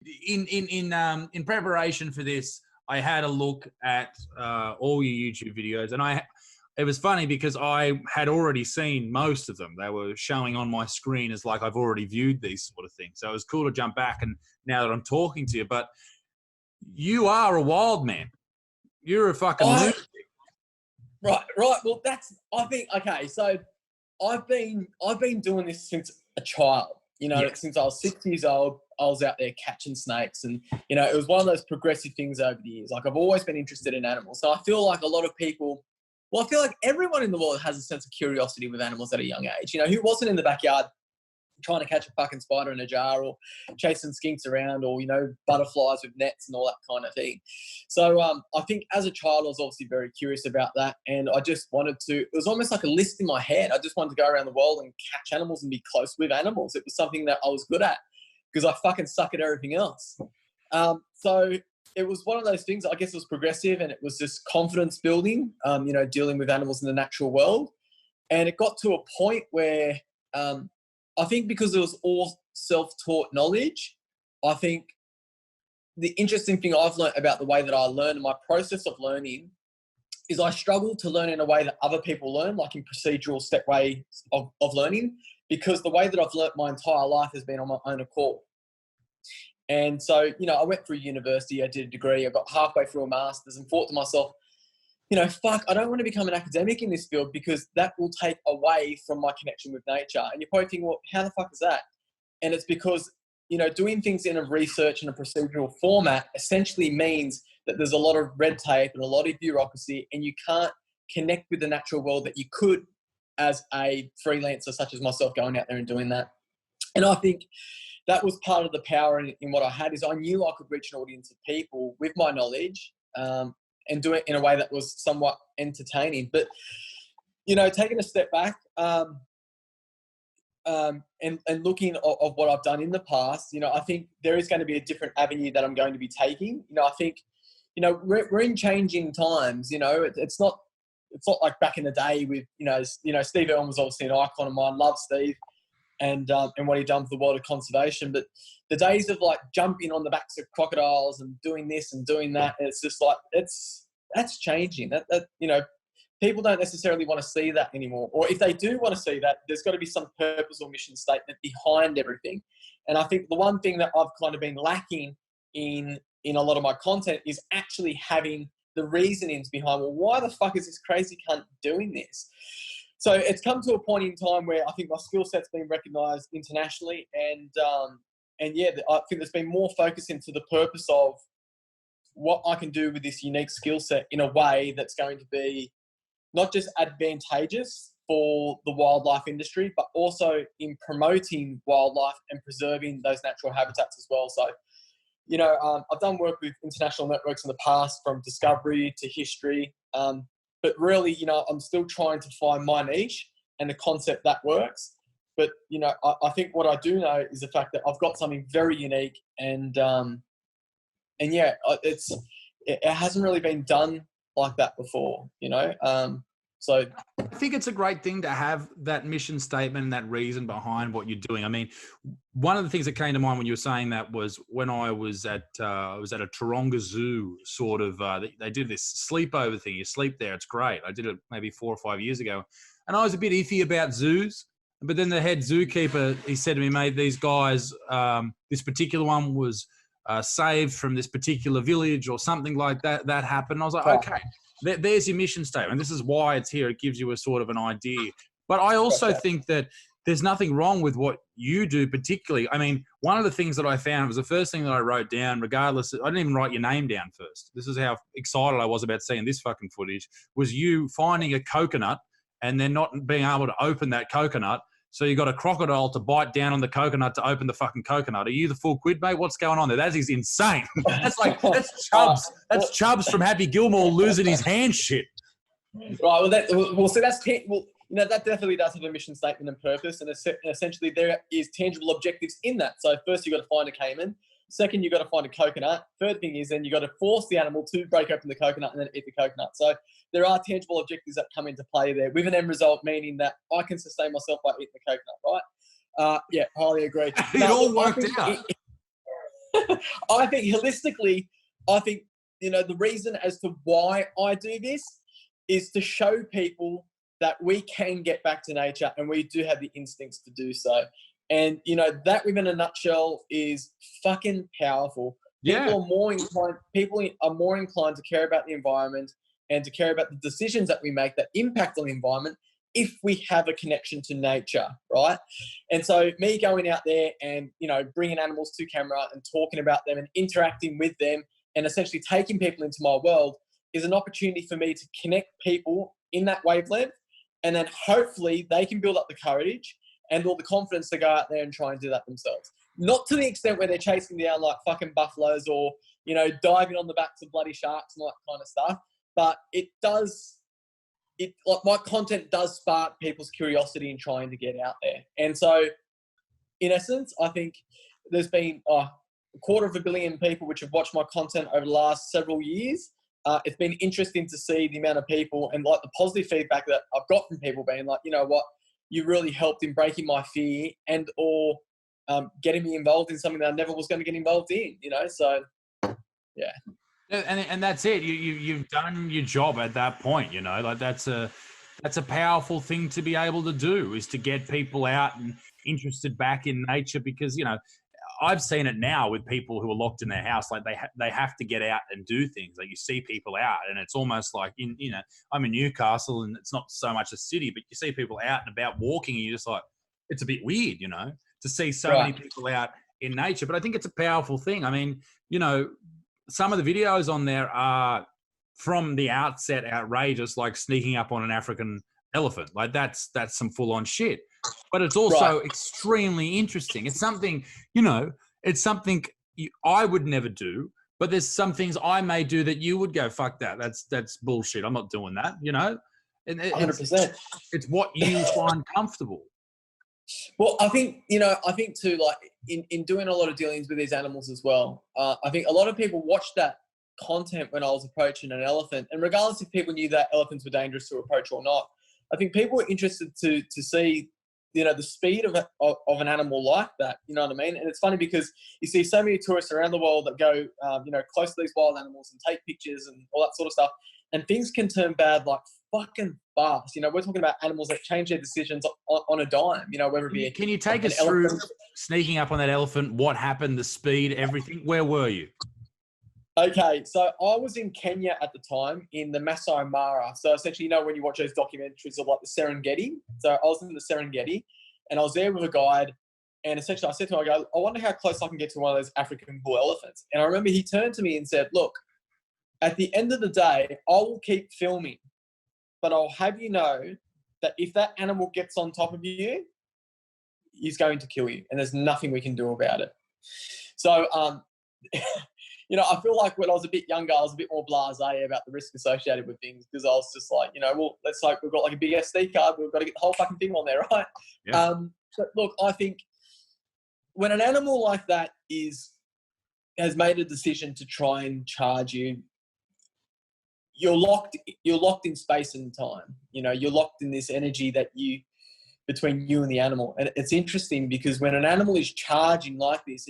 In preparation for this, I had a look at all your YouTube videos, and it was funny because I had already seen most of them. They were showing on my screen as like I've already viewed these sort of things. So it was cool to jump back and now that I'm talking to you. But you are a wild man. You're a fucking lunatic. Right. Well, I think, okay, so I've been doing this since a child. Since I was 6 years old, I was out there catching snakes, and it was one of those progressive things over the years. Like, I've always been interested in animals, so I feel like a lot of people, I feel like everyone in the world has a sense of curiosity with animals at a young age. Who wasn't in the backyard trying to catch a fucking spider in a jar, or chasing skinks around, or butterflies with nets and all that kind of thing. So I think as a child, I was obviously very curious about that, and I just wanted to. It was almost like a list in my head. I just wanted to go around the world and catch animals and be close with animals. It was something that I was good at because I fucking suck at everything else. So it was one of those things. I guess it was progressive, and it was just confidence building. Dealing with animals in the natural world, and it got to a point where. I think because it was all self-taught knowledge, I think the interesting thing I've learned about the way that I learn and my process of learning is I struggle to learn in a way that other people learn, like in procedural step ways of learning, because the way that I've learnt my entire life has been on my own accord. And so, I went through university, I did a degree, I got halfway through a master's and thought to myself, fuck, I don't want to become an academic in this field because that will take away from my connection with nature. And you're probably thinking, well, how the fuck is that? And it's because, doing things in a research and a procedural format essentially means that there's a lot of red tape and a lot of bureaucracy, and you can't connect with the natural world that you could as a freelancer such as myself going out there and doing that. And I think that was part of the power in what I had, is I knew I could reach an audience of people with my knowledge, and do it in a way that was somewhat entertaining. But, taking a step back and looking at what I've done in the past, I think there is going to be a different avenue that I'm going to be taking. I think, we're in changing times. It's not like back in the day with, Steve Irwin was obviously an icon of mine. Love Steve and what he done for the world of conservation. But the days of like jumping on the backs of crocodiles and doing this and doing that, it's just like, that's changing. That people don't necessarily want to see that anymore. Or if they do want to see that, there's got to be some purpose or mission statement behind everything. And I think the one thing that I've kind of been lacking in a lot of my content is actually having the reasonings behind, well, why the fuck is this crazy cunt doing this? So it's come to a point in time where I think my skill set's been recognised internationally, and yeah, I think there's been more focus into the purpose of what I can do with this unique skill set in a way that's going to be not just advantageous for the wildlife industry, but also in promoting wildlife and preserving those natural habitats as well. So, I've done work with international networks in the past, from discovery to history. But really, I'm still trying to find my niche and the concept that works. But, I think what I do know is the fact that I've got something very unique, and yeah, it hasn't really been done like that before, So I think it's a great thing to have that mission statement and that reason behind what you're doing. I mean, one of the things that came to mind when you were saying that was when I was at a Taronga Zoo sort of, they did this sleepover thing. You sleep there. It's great. I did it maybe 4 or 5 years ago, and I was a bit iffy about zoos. But then the head zookeeper, he said to me, mate, these guys, this particular one was saved from this particular village or something like that. That happened. I was like, okay. There's your mission statement. This is why it's here. It gives you a sort of an idea. But I also think that there's nothing wrong with what you do particularly. I mean, one of the things that I found was the first thing that I wrote down, regardless, I didn't even write your name down first. This is how excited I was about seeing this fucking footage, was you finding a coconut and then not being able to open that coconut. So you got a crocodile to bite down on the coconut to open the fucking coconut. Are you the full quid, mate? What's going on there? That is insane. That's Chubbs. That's Chubbs from Happy Gilmore losing his hand shit. Right. That definitely does have a mission statement and purpose, and essentially there is tangible objectives in that. So first you got to find a caiman. Second, you got to find a coconut. Third thing is then you got to force the animal to break open the coconut and then eat the coconut. So there are tangible objectives that come into play there, with an end result meaning that I can sustain myself by eating the coconut, right? Yeah, highly agree. It all worked out. I think holistically, I think, the reason as to why I do this is to show people that we can get back to nature and we do have the instincts to do so. And, that within a nutshell is fucking powerful. Yeah. People are more inclined to care about the environment and to care about the decisions that we make that impact on the environment if we have a connection to nature, right? And so me going out there and, bringing animals to camera and talking about them and interacting with them and essentially taking people into my world is an opportunity for me to connect people in that wavelength. And then hopefully they can build up the courage and all the confidence to go out there and try and do that themselves. Not to the extent where they're chasing down like fucking buffaloes or, diving on the backs of bloody sharks and all that kind of stuff. But like my content does spark people's curiosity in trying to get out there. And so in essence, I think there's been a 250 million people which have watched my content over the last several years. It's been interesting to see the amount of people and like the positive feedback that I've got from people being like, you know what, you really helped in breaking my fear and or getting me involved in something that I never was going to get involved in, so yeah. And that's it. You've done your job at that point, like that's a powerful thing to be able to do, is to get people out and interested back in nature, because, I've seen it now with people who are locked in their house. Like they have to get out and do things. Like you see people out and it's almost like I'm in Newcastle and it's not so much a city, but you see people out and about walking and you're just like, it's a bit weird, to see so many people out in nature. But I think it's a powerful thing. I mean, some of the videos on there are from the outset outrageous, like sneaking up on an African elephant. Like that's some full on shit. But it's also extremely interesting. It's something, I would never do, but there's some things I may do that you would go, fuck that. That's bullshit. I'm not doing that, And 100%. It's what you find comfortable. Well, I think too, like in doing a lot of dealings with these animals as well, I think a lot of people watched that content when I was approaching an elephant, and regardless if people knew that elephants were dangerous to approach or not, I think people were interested to see, the speed of an animal like that, you know what I mean? And it's funny because you see so many tourists around the world that go, close to these wild animals and take pictures and all that sort of stuff, and things can turn bad like fucking fast. We're talking about animals that change their decisions on a dime, whether it be... Can you take us through sneaking up on that elephant, what happened, the speed, everything? Where were you? Okay, so I was in Kenya at the time in the Masai Mara. So essentially, when you watch those documentaries of like the Serengeti. So I was in the Serengeti and I was there with a guide. And essentially I said to him, I wonder how close I can get to one of those African bull elephants. And I remember he turned to me and said, look, at the end of the day, I will keep filming, but I'll have you know that if that animal gets on top of you, he's going to kill you. And there's nothing we can do about it. So, I feel like when I was a bit younger, I was a bit more blasé about the risk associated with things, because I was just like, let's hope we've got like a big SD card. We've got to get the whole fucking thing on there, right? Yeah. But look, I think when an animal like that has made a decision to try and charge you, you're locked in space and time. You're locked in this energy between you and the animal. And it's interesting because when an animal is charging like this,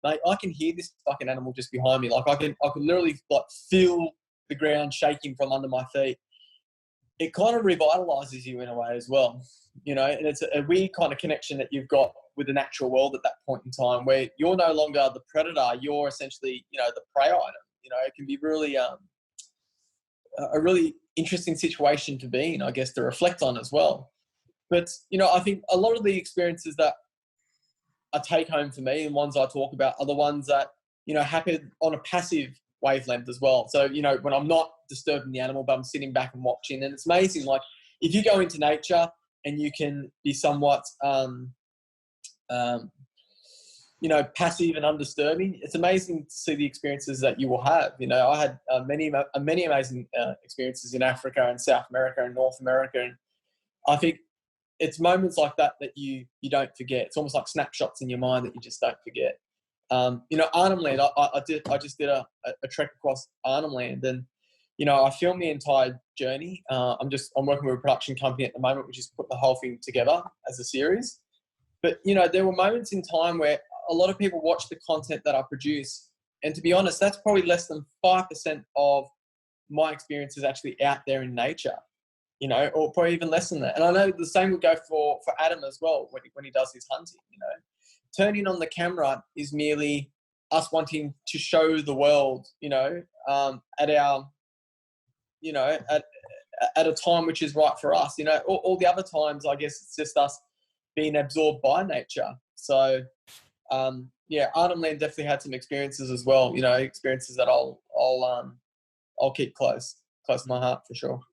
mate, I can hear this fucking animal just behind me. Like I can literally like feel the ground shaking from under my feet. It kind of revitalizes you in a way as well, and it's a weird kind of connection that you've got with the natural world at that point in time, where you're no longer the predator, you're essentially, the prey item. It can be really a really interesting situation to be in, I guess, to reflect on as well. But, I think a lot of the experiences that a take home for me and ones I talk about are the ones that, happen on a passive wavelength as well. So, when I'm not disturbing the animal, but I'm sitting back and watching. And it's amazing, like if you go into nature and you can be somewhat, passive and undisturbing, it's amazing to see the experiences that you will have. I had many amazing experiences in Africa and South America and North America. And I think it's moments like that you don't forget. It's almost like snapshots in your mind that you just don't forget. Arnhem Land, I just did a trek across Arnhem Land, and, I filmed the entire journey. I'm working with a production company at the moment, which is put the whole thing together as a series. But, there were moments in time where a lot of people watch the content that I produce, and to be honest, that's probably less than 5% of my experience is actually out there in nature, you know, or probably even less than that. And I know the same would go for Adam as well when he does his hunting, you know. Turning on the camera is merely us wanting to show the world, you know, at our, you know, at a time which is right for us, you know. All the other times, I guess it's just us being absorbed by nature. So, yeah, Arnhem Land definitely had some experiences as well, you know, experiences that I'll keep close to my heart for sure.